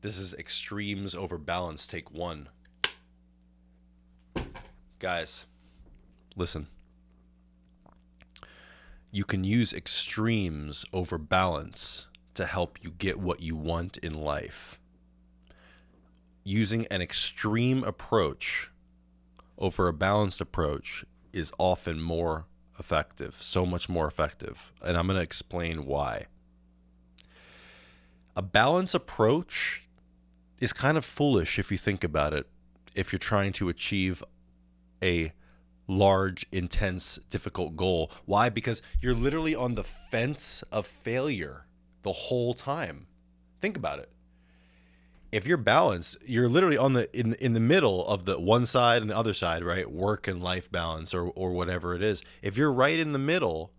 This is Extremes Over Balance, take one. Guys, listen. You can use extremes over balance to help you get what you want in life. Using an extreme approach over a balanced approach is often more effective, so much more effective. And I'm going to explain why. A balanced approach is kind of foolish if you think about it, if you're trying to achieve a large, intense, difficult goal. Why? Because you're literally on the fence of failure the whole time. Think about it. If you're balanced, you're literally on the in the middle of the one side and the other side, right? Work and life balance or whatever it is. If you're right in the middle,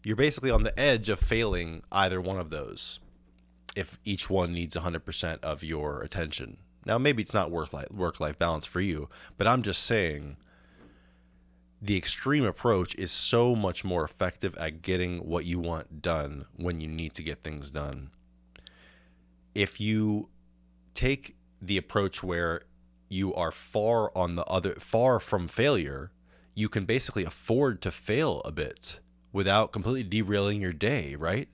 you're basically on the edge of failing either one of those. If each one needs 100% of your attention. Now, maybe it's not work-life balance for you, but I'm just saying the extreme approach is so much more effective at getting what you want done when you need to get things done. If you take the approach where you are far from failure, you can basically afford to fail a bit without completely derailing your day, right?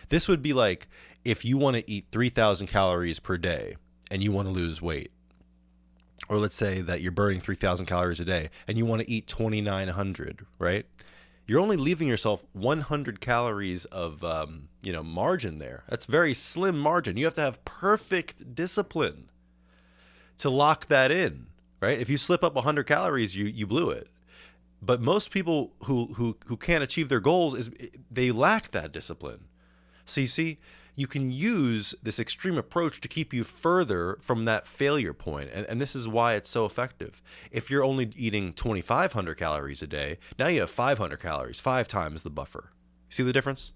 This would be like if you want to eat 3,000 calories per day and you want to lose weight. Or let's say that you're burning 3,000 calories a day and you want to eat 2,900, right? You're only leaving yourself 100 calories of margin there. That's very slim margin. You have to have perfect discipline to lock that in, right? If you slip up 100 calories, you blew it. But most people who can't achieve their goals they lack that discipline. So you see, you can use this extreme approach to keep you further from that failure point. And this is why it's so effective. If you're only eating 2,500 calories a day, now you have 500 calories, 5 times the buffer. See the difference?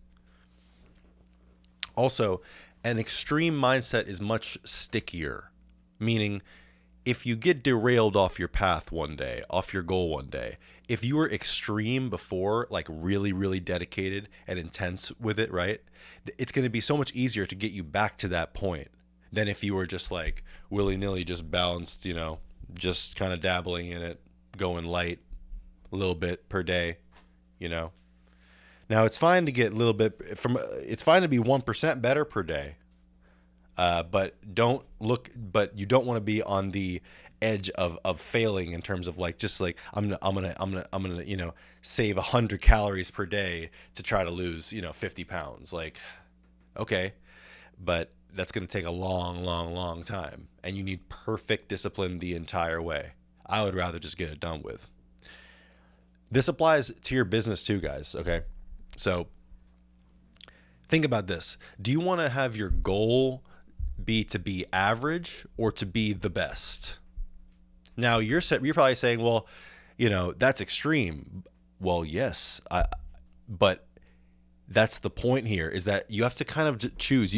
Also, an extreme mindset is much stickier, meaning if you get derailed off your path one day, off your goal one day, if you were extreme before, like really, really dedicated and intense with it, right? It's going to be so much easier to get you back to that point than if you were just like willy-nilly, just balanced, just kind of dabbling in it, going light a little bit per day, Now it's fine to get a little bit it's fine to be 1% better per day. But you don't want to be on the edge of failing in terms of like, just like, I'm gonna save 100 calories per day to try to lose, 50 pounds. Like, okay, but that's going to take a long, long, long time. And you need perfect discipline the entire way. I would rather just get it done with. This applies to your business too, guys. Okay. So think about this. Do you want to have your goal be to be average or to be the best? Now you're probably saying, well, that's extreme. Well, yes, but that's the point here, is that you have to kind of choose.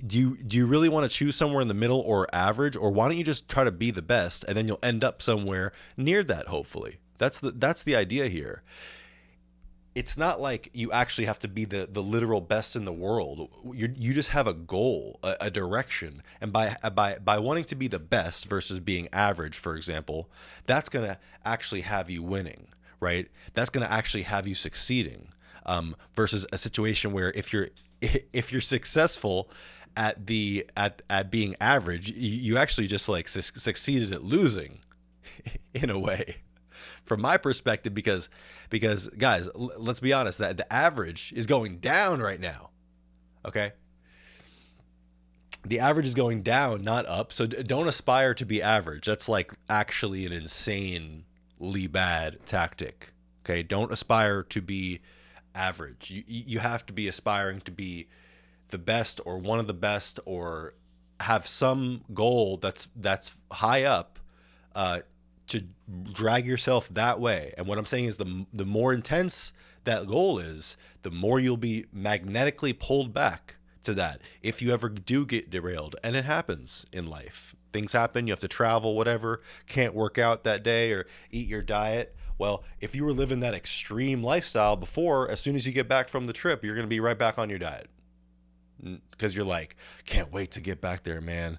Do you really want to choose somewhere in the middle or average, or why don't you just try to be the best and then you'll end up somewhere near that, hopefully. That's the idea here. It's not like you actually have to be the literal best in the world. You just have a goal, a direction. And by wanting to be the best versus being average, for example, that's going to actually have you winning, right? That's going to actually have you succeeding, versus a situation where if you're successful at being average, you actually just like succeeded at losing in a way. From my perspective, because guys, let's be honest, that the average is going down right now. Okay? The average is going down, not up. So don't aspire to be average. That's like actually an insanely bad tactic. Okay? Don't aspire to be average. You have to be aspiring to be the best or one of the best, or have some goal that's high up, to drag yourself that way. And what I'm saying is the more intense that goal is, the more you'll be magnetically pulled back to that if you ever do get derailed. And it happens in life. Things happen. You have to travel, whatever, can't work out that day or eat your diet. Well, if you were living that extreme lifestyle before, as soon as you get back from the trip, you're going to be right back on your diet. because you're like, can't wait to get back there, man.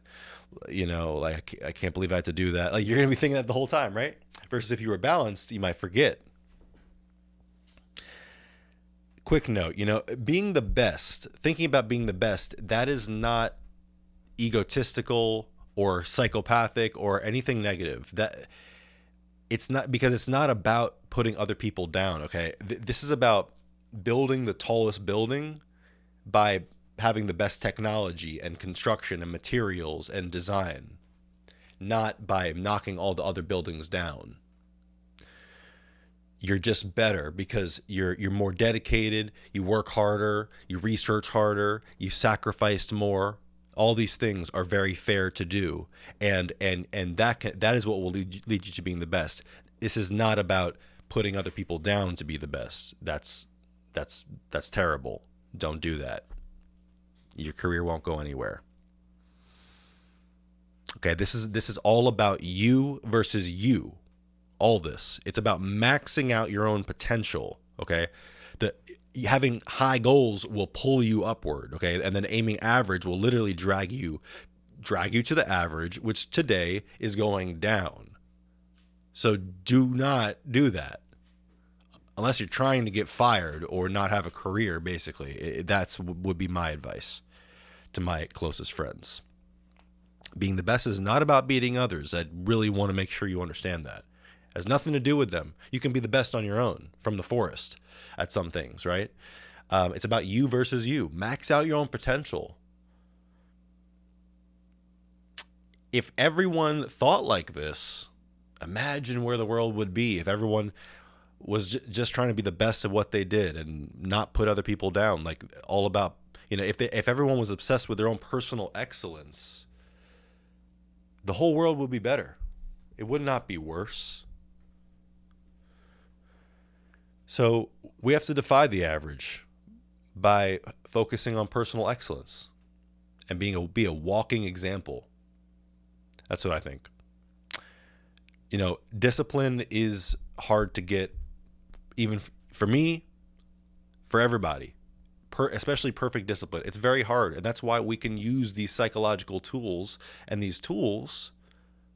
Like I can't believe I had to do that. Like you're gonna be thinking that the whole time, right? Versus if you were balanced, you might forget. Quick note, being the best, thinking about being the best, that is not egotistical or psychopathic or anything negative. That it's not, because it's not about putting other people down. Okay. This is about building the tallest building by having the best technology and construction and materials and design, not by knocking all the other buildings down. You're just better because you're more dedicated, you work harder, you research harder, you sacrificed more. All these things are very fair to do, and that is what will lead you to being the best. This is not about putting other people down to be the best. That's terrible. Don't do that. Your career won't go anywhere. Okay, this is all about you versus you. All this. It's about maxing out your own potential, okay? Having high goals will pull you upward, okay? And then aiming average will literally drag you to the average, which today is going down. So do not do that. Unless you're trying to get fired or not have a career, basically. That's would be my advice to my closest friends. Being the best is not about beating others. I really want to make sure you understand that. It has nothing to do with them. You can be the best on your own from the forest at some things, right? It's about you versus you. Max out your own potential. If everyone thought like this, imagine where the world would be if everyone was just trying to be the best at what they did and not put other people down. Like all about, if everyone was obsessed with their own personal excellence, the whole world would be better. It would not be worse. So we have to defy the average by focusing on personal excellence and be a walking example. That's what I think. Discipline is hard to get, even for me, for everybody, especially perfect discipline. It's very hard. And that's why we can use these psychological tools and these tools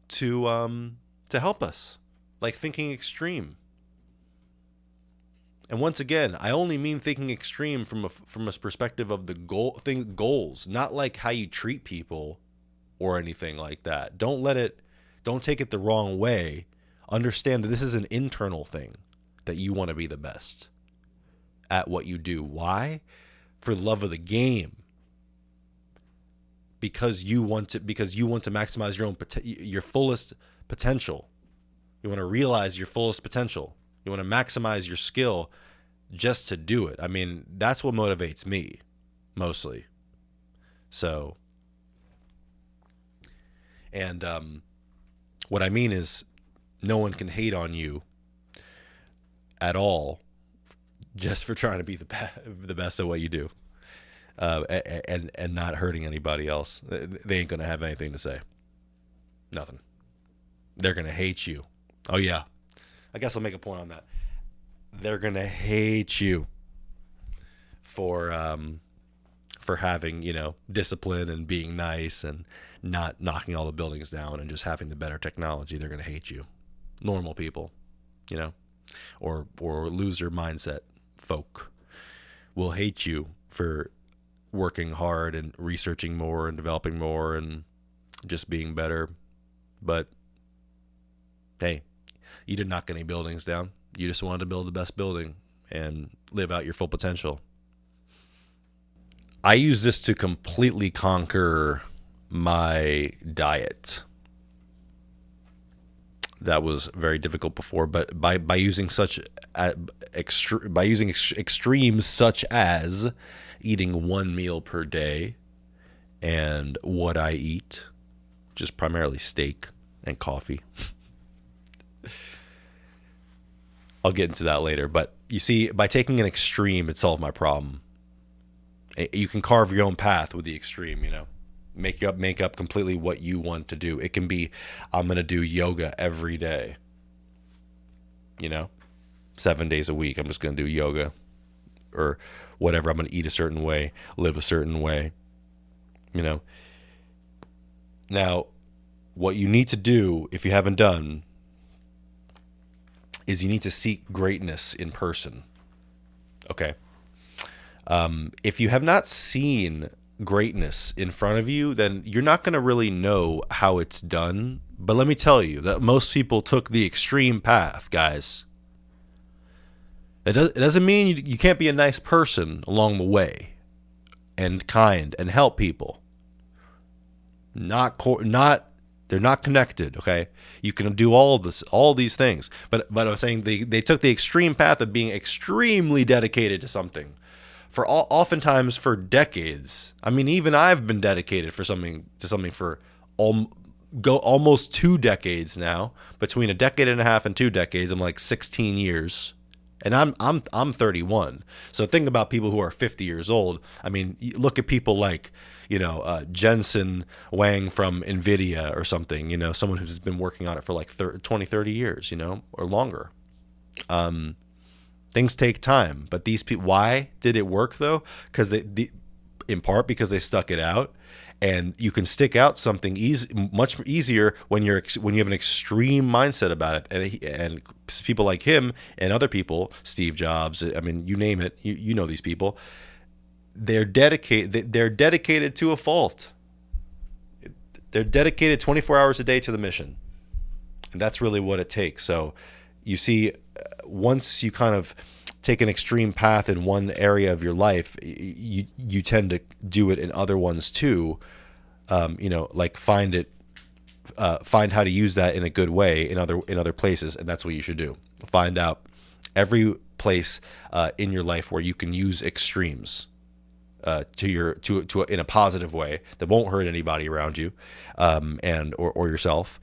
to help us, like thinking extreme. And once again, I only mean thinking extreme from a perspective of the goals, not like how you treat people or anything like that. Don't take it the wrong way. Understand that this is an internal thing, that you want to be the best at what you do. Why? For the love of the game. Because you want to maximize your fullest potential. You want to realize your fullest potential. You want to maximize your skill just to do it. I mean, that's what motivates me mostly. So, and what I mean is, no one can hate on you at all just for trying to be the best at what you do, and not hurting anybody else. They ain't gonna have anything to say. Nothing. They're gonna hate you. Oh yeah, I guess I'll make a point on that. They're gonna hate you for having discipline and being nice and not knocking all the buildings down and just having the better technology. They're gonna hate you. Normal people, or loser mindset folk will hate you for working hard and researching more and developing more and just being better. But hey, you didn't knock any buildings down. You just wanted to build the best building and live out your full potential. I use this to completely conquer my diet. That was very difficult before, but by using extremes such as eating one meal per day and what I eat, just primarily steak and coffee. I'll get into that later, but you see, by taking an extreme, it solved my problem. You can carve your own path with the extreme, make up completely what you want to do. It can be, I'm going to do yoga every day, 7 days a week. I'm just going to do yoga or whatever. I'm going to eat a certain way, live a certain way, you know. Now, what you need to do, if you haven't done, is you need to seek greatness in person. Okay. If you have not seen greatness in front of you, then you're not going to really know how it's done. But let me tell you that most people took the extreme path, guys. It doesn't mean you can't be a nice person along the way and kind and help people. They're not connected, okay? You can do all these things. But I'm saying they took the extreme path of being extremely dedicated to something. Oftentimes for decades. I mean, even I've been dedicated to something for almost 2 decades now. Between a decade and a half and 2 decades, I'm like 16 years. And I'm 31. So think about people who are 50 years old. I mean, look at people like, Jensen Huang from NVIDIA or something, someone who's been working on it for like 30 years, or longer. Things take time, but these people, why did it work though? Because in part because they stuck it out. And you can stick out something much easier when you have an extreme mindset about it. And people like him and other people, Steve Jobs, I mean, you name it, you know these people. They're dedicated. They're dedicated to a fault. They're dedicated 24 hours a day to the mission, and that's really what it takes. So, you see, once you kind of take an extreme path in one area of your life, you tend to do it in other ones too. Like find how to use that in a good way in other places, and that's what you should do. Find out every place in your life where you can use extremes in a positive way that won't hurt anybody around you, or yourself,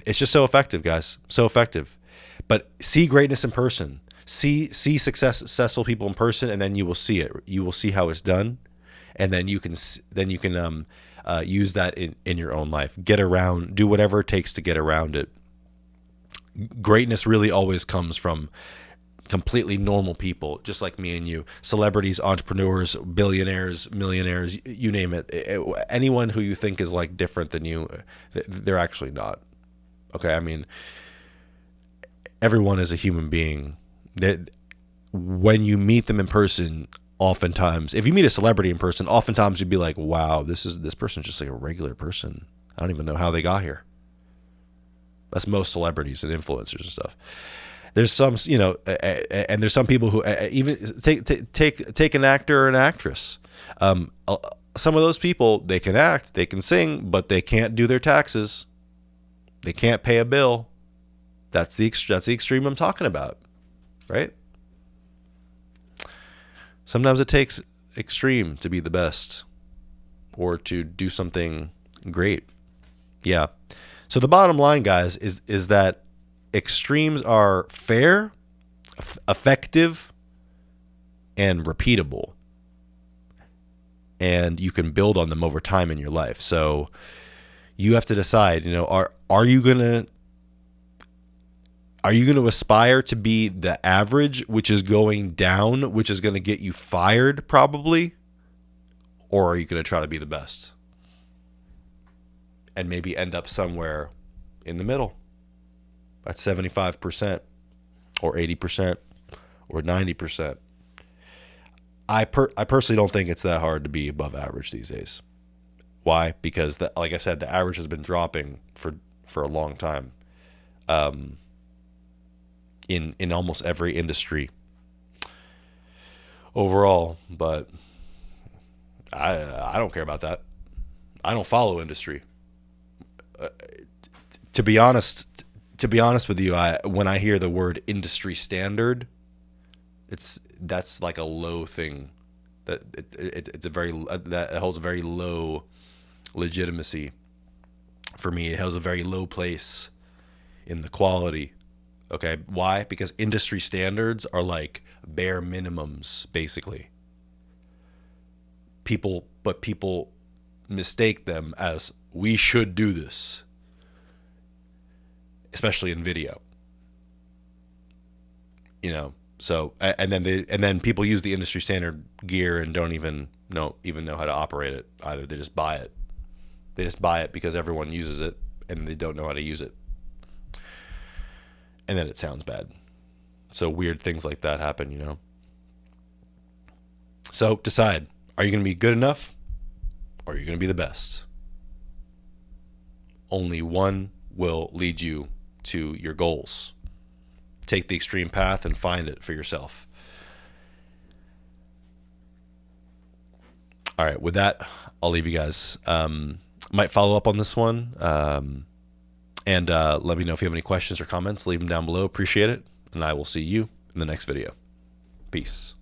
it's just so effective, guys. So effective. But see greatness in person. See successful people in person, and then you will see it. You will see how it's done, and then you can use that in your own life. Get around. Do whatever it takes to get around it. Greatness really always comes from completely normal people, just like me and you. Celebrities, entrepreneurs, billionaires, millionaires, you name it. Anyone who you think is like different than you, they're actually not. Okay, I mean, everyone is a human being. When you meet them in person, oftentimes, if you meet a celebrity in person, oftentimes you'd be like, wow, this person's just like a regular person. I don't even know how they got here. That's most celebrities and influencers and stuff. There's some, and there's some people who even take an actor or an actress. Some of those people, they can act, they can sing, but they can't do their taxes. They can't pay a bill. That's the extreme I'm talking about, right? Sometimes it takes extreme to be the best or to do something great. Yeah. So the bottom line, guys, is that extremes are fair, effective, and repeatable. And you can build on them over time in your life. So you have to decide, are you going to aspire to be the average, which is going down, which is going to get you fired probably? Or are you going to try to be the best? And maybe end up somewhere in the middle at 75% or 80% or 90%. I personally don't think it's that hard to be above average these days. Why? Because, like I said, the average has been dropping for a long time. In almost every industry overall, but I don't care about that. I don't follow industry. To be honest with you, when I hear the word industry standard, that's like a low thing. That holds a very low legitimacy for me. It holds a very low place in the quality. Okay, why? Because industry standards are like bare minimums, basically. People mistake them as we should do this, especially in video. So and then people use the industry standard gear and don't even know how to operate it either. They just buy it. They just buy it because everyone uses it and they don't know how to use it. And then it sounds bad. So weird things like that happen, you know. So decide, are you going to be good enough or are you going to be the best? Only one will lead you to your goals. Take the extreme path and find it for yourself. All right, with that, I'll leave you guys. Might follow up on this one. And let me know if you have any questions or comments. Leave them down below. Appreciate it. And I will see you in the next video. Peace.